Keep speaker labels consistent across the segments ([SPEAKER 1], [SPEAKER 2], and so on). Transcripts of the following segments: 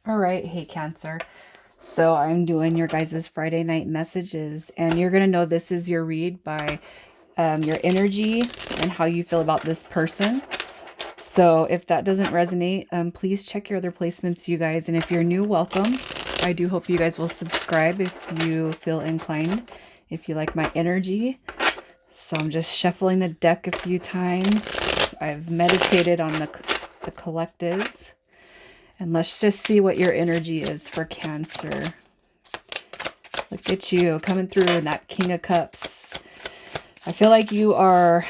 [SPEAKER 1] All right, hey Cancer. So I'm doing your guys' Friday night messages, and you're gonna know this is your read by your energy and how you feel about this person. So if that doesn't resonate, please check your other placements, you guys. And if you're new, welcome. I do hope you guys will subscribe if you feel inclined, if you like my energy. So I'm just shuffling the deck a few times. I've meditated on the collective. And let's just see what your energy is for Cancer. Look at you coming through in that King of Cups. I feel like you are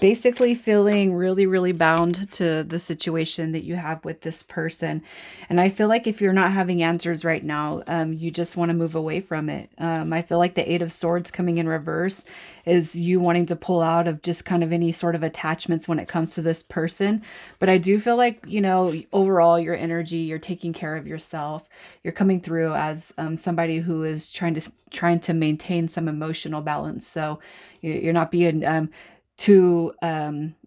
[SPEAKER 1] basically feeling really, really bound to the situation that you have with this person. And I feel like if you're not having answers right now, you just want to move away from it. I feel like the Eight of Swords coming in reverse is you wanting to pull out of just kind of any sort of attachments when it comes to this person. But I do feel like, you know, overall your energy, you're taking care of yourself. You're coming through as somebody who is trying to maintain some emotional balance. So you're not being too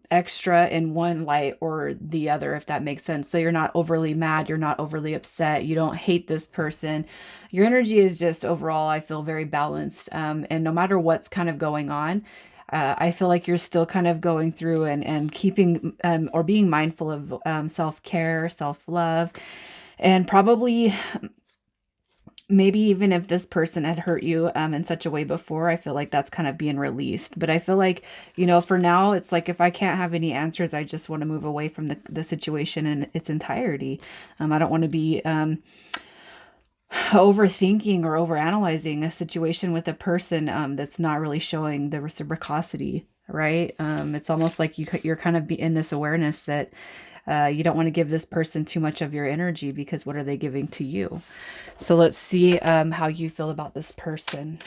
[SPEAKER 1] extra in one light or the other, if that makes sense. So you're not overly mad, you're not overly upset, you don't hate this person. Your energy is just overall, I feel very balanced. And no matter what's kind of going on, I feel like you're still kind of going through and keeping or being mindful of self-care, self-love, and probably maybe even if this person had hurt you in such a way before, I feel like that's kind of being released. But I feel like, you know, for now, it's like if I can't have any answers, I just want to move away from the situation in its entirety. I don't want to be overthinking or overanalyzing a situation with a person that's not really showing the reciprocity, right? It's almost like you're kind of in this awareness that you don't want to give this person too much of your energy because what are they giving to you? So let's see how you feel about this person.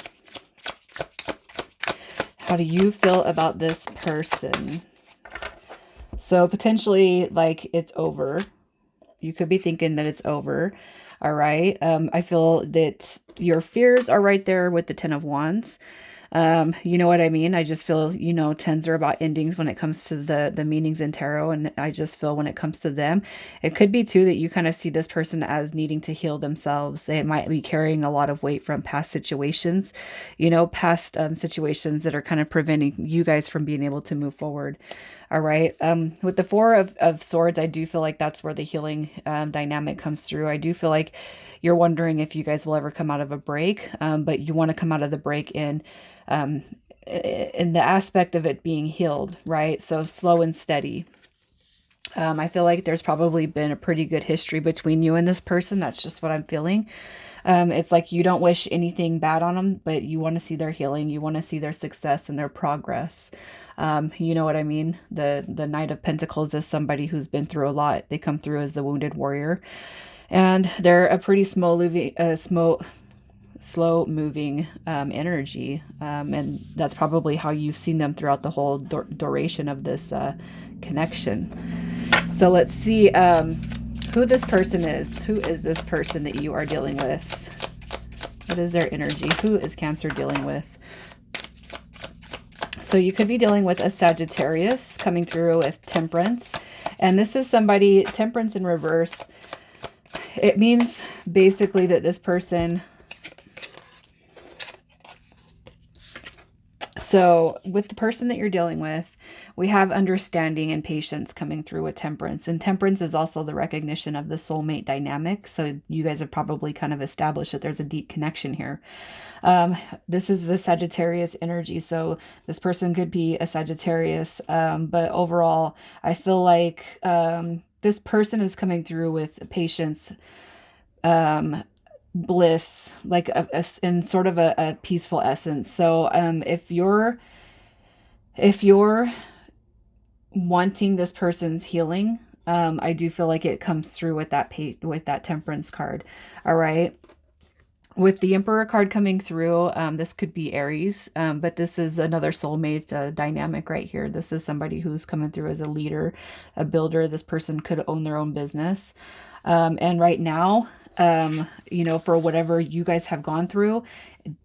[SPEAKER 1] How do you feel about this person? So potentially like it's over. You could be thinking that it's over. All right. I feel that your fears are right there with the Ten of Wands. You know what I mean? I just feel, you know, tens are about endings when it comes to the meanings in tarot. And I just feel when it comes to them, it could be too that you kind of see this person as needing to heal themselves. They might be carrying a lot of weight from past situations, you know, past situations that are kind of preventing you guys from being able to move forward. All right. With the Four of Swords, I do feel like that's where the healing dynamic comes through. I do feel like you're wondering if you guys will ever come out of a break, but you want to come out of the break um, in the aspect of it being healed, right? So slow and steady. I feel like there's probably been a pretty good history between you and this person. That's just what I'm feeling. It's like you don't wish anything bad on them, but you want to see their healing. You want to see their success and their progress. You know what I mean? The Knight of Pentacles is somebody who's been through a lot. They come through as the wounded warrior, and they're a pretty slow moving energy, and that's probably how you've seen them throughout the whole duration of this connection. So let's see who this person is. Who is this person that you are dealing with? What is their energy? Who is Cancer dealing with? So you could be dealing with a Sagittarius coming through with Temperance. And this is somebody, Temperance in reverse. It means basically that this person... So with the person that you're dealing with, we have understanding and patience coming through with Temperance. And Temperance is also the recognition of the soulmate dynamic. So you guys have probably kind of established that there's a deep connection here. This is the Sagittarius energy. So this person could be a Sagittarius. But overall, I feel like this person is coming through with patience, bliss, like in sort of a peaceful essence. So if you're wanting this person's healing, I do feel like it comes through with that Temperance card. All right. With the Emperor card coming through, this could be Aries, but this is another soulmate dynamic right here. This is somebody who's coming through as a leader, a builder. This person could own their own business. And right now, for whatever you guys have gone through.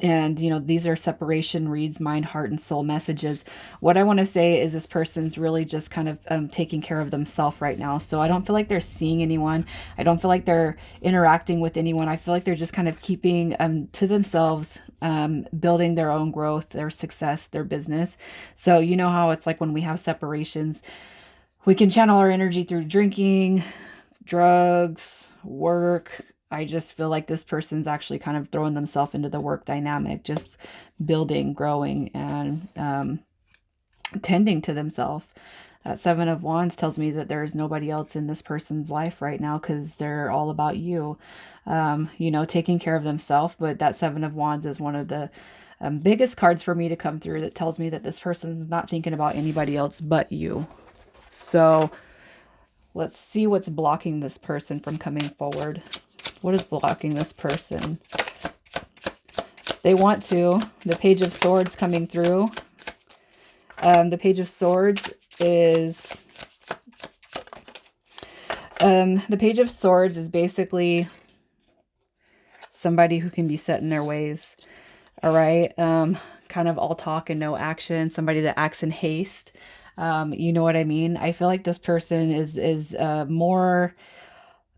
[SPEAKER 1] And, these are separation reads, mind, heart, and soul messages. What I want to say is this person's really just kind of taking care of themselves right now. So I don't feel like they're seeing anyone. I don't feel like they're interacting with anyone. I feel like they're just kind of keeping to themselves, building their own growth, their success, their business. So you know how it's like when we have separations, we can channel our energy through drinking, drugs, work. I just feel like this person's actually kind of throwing themselves into the work dynamic, just building, growing, and tending to themselves. That Seven of Wands tells me that there is nobody else in this person's life right now because they're all about you, taking care of themselves. But that Seven of Wands is one of the biggest cards for me to come through that tells me that this person's not thinking about anybody else but you. So let's see what's blocking this person from coming forward. What is blocking this person? They want to. The Page of Swords coming through. The Page of Swords is... the Page of Swords is basically somebody who can be set in their ways. All right? Kind of all talk and no action. Somebody that acts in haste. You know what I mean? I feel like this person is more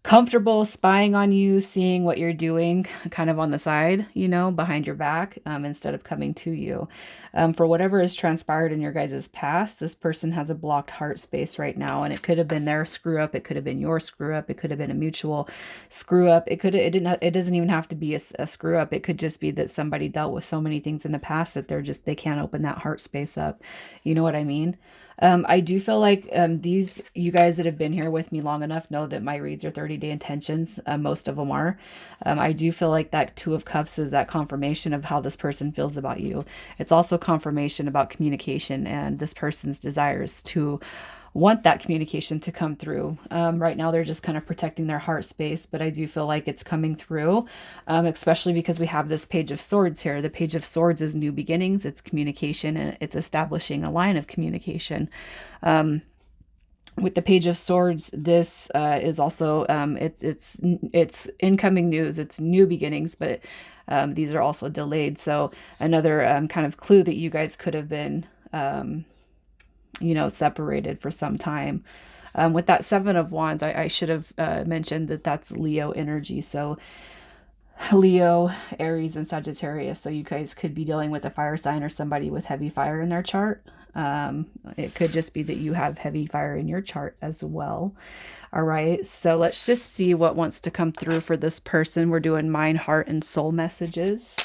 [SPEAKER 1] comfortable spying on you, seeing what you're doing kind of on the side, behind your back, instead of coming to you. For whatever has transpired in your guys' past, this person has a blocked heart space right now, and it could have been their screw up. It could have been your screw up. It could have been a mutual screw up. It doesn't even have to be a screw up. It could just be that somebody dealt with so many things in the past that they can't open that heart space up. You know what I mean? I do feel like you guys that have been here with me long enough know that my reads are 30-day intentions. Most of them are. I do feel like that Two of Cups is that confirmation of how this person feels about you. It's also confirmation about communication and this person's desires to want that communication to come through. Right now, they're just kind of protecting their heart space, but I do feel like it's coming through, especially because we have this Page of Swords here. The Page of Swords is new beginnings, it's communication, and it's establishing a line of communication. With the Page of Swords, this is also, it's incoming news, it's new beginnings, but these are also delayed. So another kind of clue that you guys could have been separated for some time. With that Seven of Wands, I should have mentioned that that's Leo energy. So Leo, Aries, and Sagittarius. So you guys could be dealing with a fire sign or somebody with heavy fire in their chart. It could just be that you have heavy fire in your chart as well. All right, so let's just see what wants to come through for this person. We're doing mind, heart, and soul messages.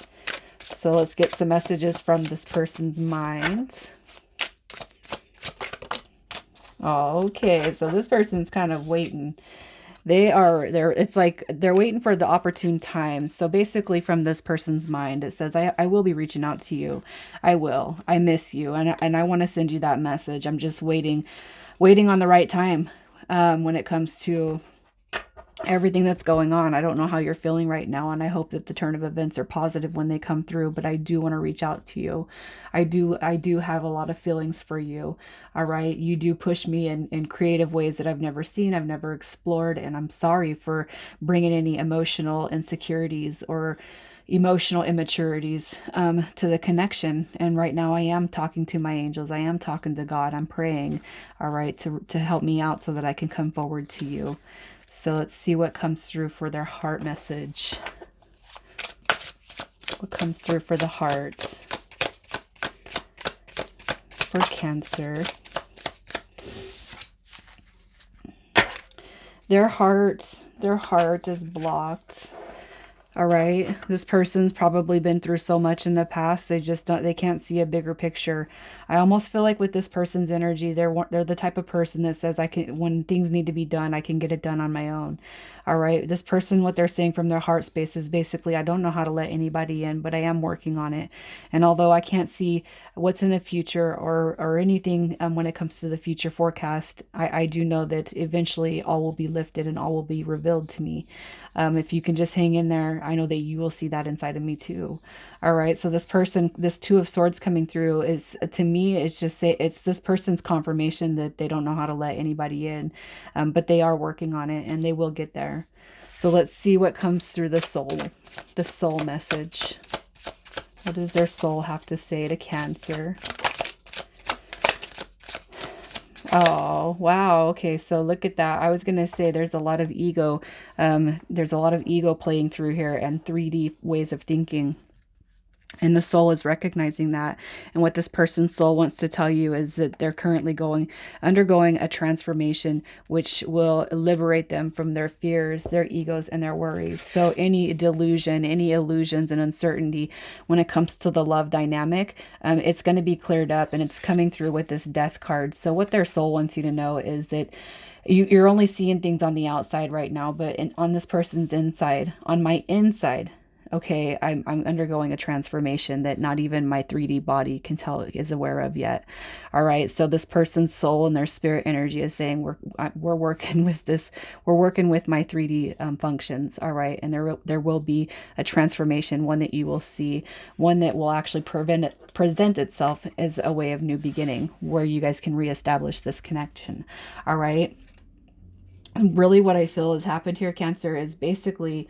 [SPEAKER 1] So let's get some messages from this person's mind. Okay, so this person's kind of waiting. It's like they're waiting for the opportune time. So basically from this person's mind, it says, I will be reaching out to you. I will. I miss you. And I want to send you that message. I'm just waiting on the right time when it comes to everything that's going on. I don't know how you're feeling right now, and I hope that the turn of events are positive when they come through, but I do want to reach out to you. I do have a lot of feelings for you. All right. You do push me in creative ways that I've never seen, I've never explored, and I'm sorry for bringing any emotional insecurities or emotional immaturities to the connection. And right now I am talking to my angels. I am talking to God. I'm praying, all right, to help me out so that I can come forward to you. So let's see what comes through for their heart message. What comes through for the heart? For Cancer. Their heart is blocked. All right. This person's probably been through so much in the past. They can't see a bigger picture. I almost feel like with this person's energy, they're the type of person that says, when things need to be done, I can get it done on my own. All right. This person, what they're saying from their heart space is basically, I don't know how to let anybody in, but I am working on it. And although I can't see what's in the future or anything when it comes to the future forecast, I do know that eventually all will be lifted and all will be revealed to me. If you can just hang in there, I know that you will see that inside of me too. All right. So this person, this Two of Swords coming through is, to me, it's this person's confirmation that they don't know how to let anybody in, but they are working on it and they will get there. So let's see what comes through the soul message. What does their soul have to say to Cancer? Oh, wow. Okay, so look at that. I was going to say there's a lot of ego. There's a lot of ego playing through here and 3D ways of thinking. And the soul is recognizing that. And what this person's soul wants to tell you is that they're currently undergoing a transformation which will liberate them from their fears, their egos, and their worries. So any delusion, any illusions and uncertainty when it comes to the love dynamic, it's going to be cleared up, and it's coming through with this death card. So what their soul wants you to know is that you're only seeing things on the outside right now, but on this person's inside, on my inside, okay, I'm undergoing a transformation that not even my 3D body can tell is aware of yet. All right, so this person's soul and their spirit energy is saying we're working with this, we're working with my 3D functions. All right, and there will be a transformation, one that you will see, one that will actually present itself as a way of new beginning, where you guys can reestablish this connection. All right. Really what I feel has happened here, Cancer, is basically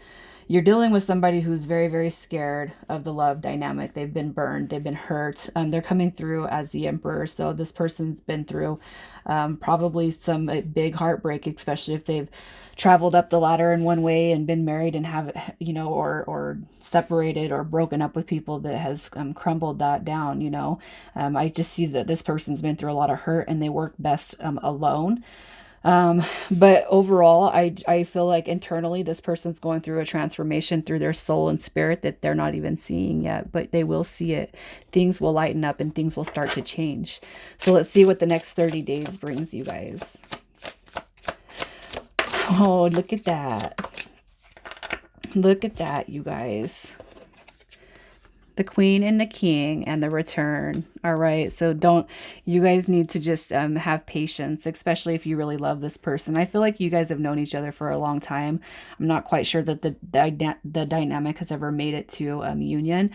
[SPEAKER 1] you're dealing with somebody who's very, very scared of the love dynamic. They've been burned. They've been hurt. They're coming through as the Emperor. So this person's been through probably some big heartbreak, especially if they've traveled up the ladder in one way and been married and have, or separated or broken up with people that has crumbled that down. I just see that this person's been through a lot of hurt, and they work best alone. But overall, I feel like internally this person's going through a transformation through their soul and spirit that they're not even seeing yet, but they will see it. Things will lighten up and things will start to change. So let's see what the next 30 days brings you guys. Oh, look at that. Look at that, you guys. The Queen and the King and the Return. All right. So you guys need to just have patience, especially if you really love this person. I feel like you guys have known each other for a long time. I'm not quite sure that the dynamic has ever made it to union,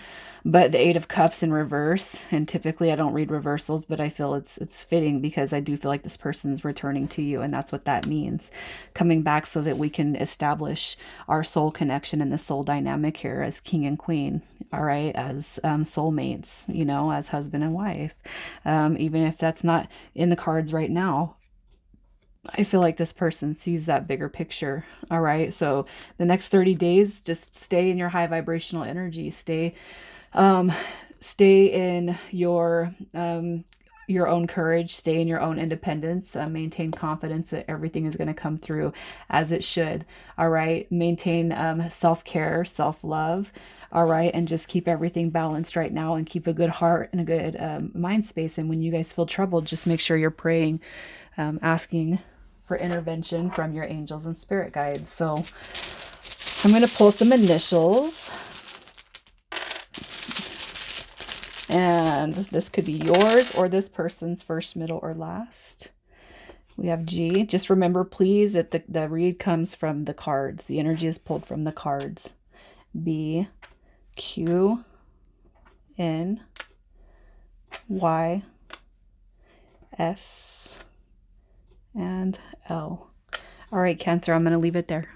[SPEAKER 1] but the Eight of Cups in reverse, and typically I don't read reversals, but I feel it's fitting because I do feel like this person's returning to you, and that's what that means. Coming back so that we can establish our soul connection and the soul dynamic here as King and Queen. All right, as soulmates, as husband and wife. Even if that's not in the cards right now, I feel like this person sees that bigger picture. All right, so the next 30 days, just stay in your high vibrational energy. Stay in your own courage, stay in your own independence, maintain confidence that everything is going to come through as it should. All right, maintain self-care, self-love. All right, and just keep everything balanced right now, and keep a good heart and a good mind space. And when you guys feel troubled, just make sure you're praying, asking for intervention from your angels and spirit guides. So I'm going to pull some initials. And this could be yours or this person's first, middle, or last. We have G. Just remember, please, that the read comes from the cards. The energy is pulled from the cards. B, Q, N, Y, S, and L. All right, Cancer, I'm going to leave it there.